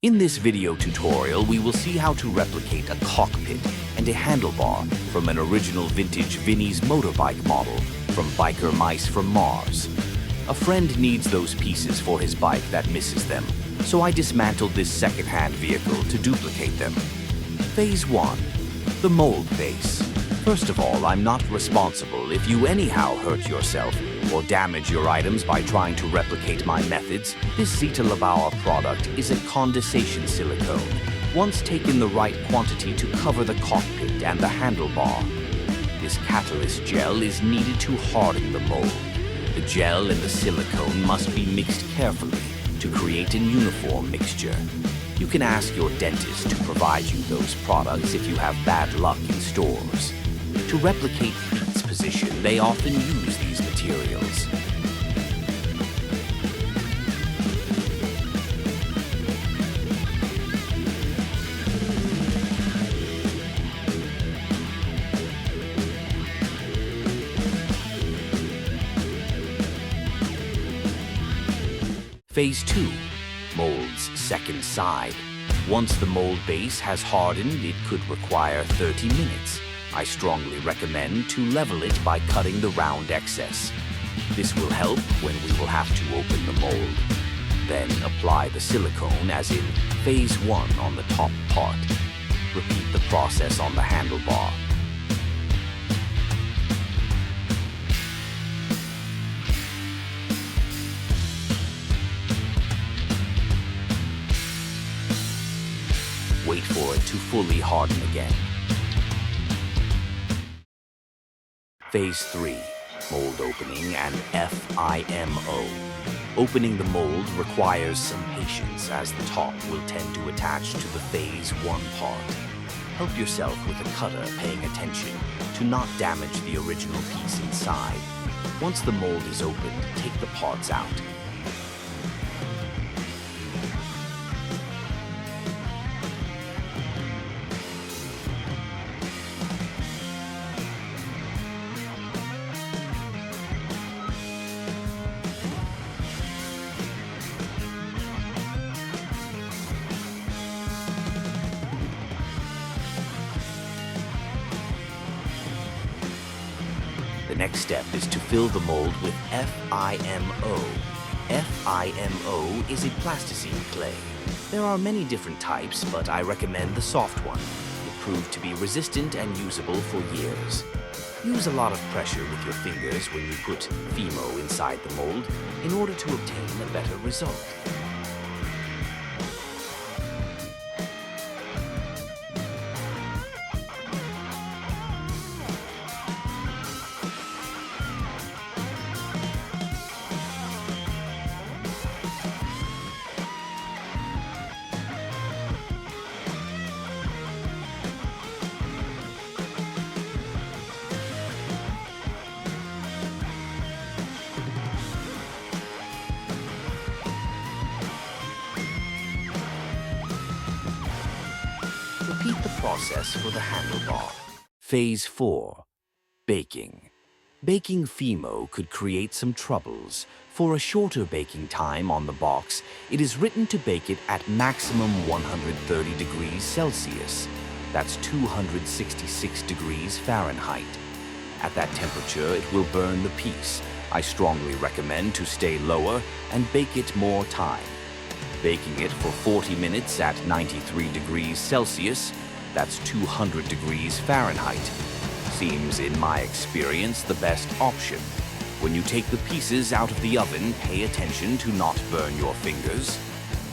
In this video tutorial, we will see how to replicate a cockpit and a handlebar from an original vintage Vinnie's motorbike model from Biker Mice from Mars. A friend needs those pieces for his bike that misses them, so I dismantled this second-hand vehicle to duplicate them. Phase 1. The mold base. First of all, I'm not responsible if you anyhow hurt yourself or damage your items by trying to replicate my methods. This Zeta-Labauer product is a condensation silicone. Once taken the right quantity to cover the cockpit and the handlebar. This catalyst gel is needed to harden the mold. The gel and the silicone must be mixed carefully to create a uniform mixture. You can ask your dentist to provide you those products if you have bad luck in stores. To replicate feet's position, they often use these materials. Phase 2. Mold's second side. Once the mold base has hardened, it could require 30 minutes. I strongly recommend to level it by cutting the round excess. This will help when we will have to open the mold. Then apply the silicone as in Phase 1 on the top part. Repeat the process on the handlebar. Wait for it to fully harden again. Phase 3. Mold opening and FIMO. Opening the mold requires some patience as the top will tend to attach to the Phase 1 part. Help yourself with a cutter paying attention to not damage the original piece inside. Once the mold is opened, take the parts out. The next step is to fill the mold with FIMO. FIMO is a plasticine clay. There are many different types, but I recommend the soft one. It proved to be resistant and usable for years. Use a lot of pressure with your fingers when you put FIMO inside the mold in order to obtain a better result. Repeat the process for the handlebar. Phase 4. Baking. Baking FIMO could create some troubles. For a shorter baking time on the box, it is written to bake it at maximum 130 degrees Celsius. That's 266 degrees Fahrenheit. At that temperature, it will burn the piece. I strongly recommend to stay lower and bake it more time. Baking it for 40 minutes at 93 degrees Celsius, that's 200 degrees Fahrenheit, seems in my experience the best option. When you take the pieces out of the oven, pay attention to not burn your fingers.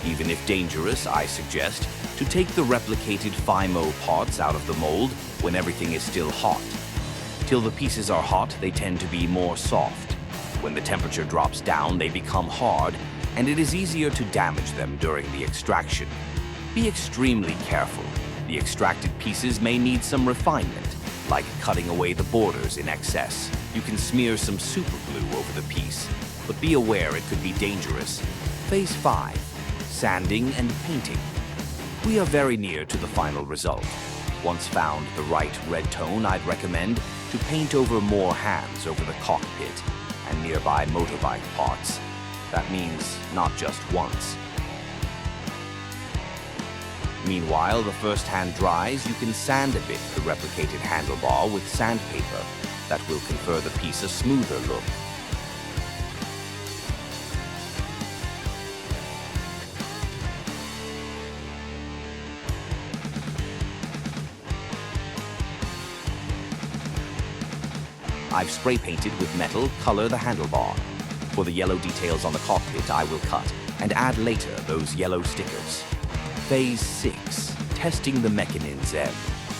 Even if dangerous, I suggest to take the replicated FIMO parts out of the mold when everything is still hot. Till the pieces are hot, they tend to be more soft. When the temperature drops down, they become hard, and it is easier to damage them during the extraction. Be extremely careful. The extracted pieces may need some refinement, like cutting away the borders in excess. You can smear some super glue over the piece, but be aware it could be dangerous. Phase 5. Sanding and painting. We are very near to the final result. Once found the right red tone, I'd recommend to paint over more hands over the cockpit and nearby motorbike parts. That means not just once. Meanwhile, the first hand dries, you can sand a bit the replicated handlebar with sandpaper. That will confer the piece a smoother look. I've spray painted with metal color the handlebar. For the yellow details on the cockpit, I will cut and add later those yellow stickers. Phase 6. Testing the mechanism.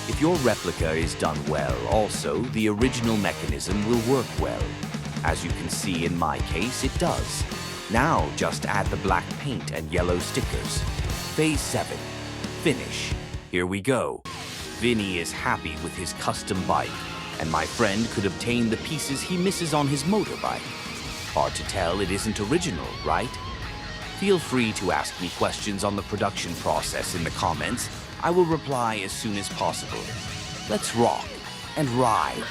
If your replica is done well, also the original mechanism will work well. As you can see in my case, it does. Now just add the black paint and yellow stickers. Phase 7. Finish. Here we go. Vinnie is happy with his custom bike, and my friend could obtain the pieces he misses on his motorbike. Hard to tell it isn't original, right? Feel free to ask me questions on the production process in the comments. I will reply as soon as possible. Let's rock and ride.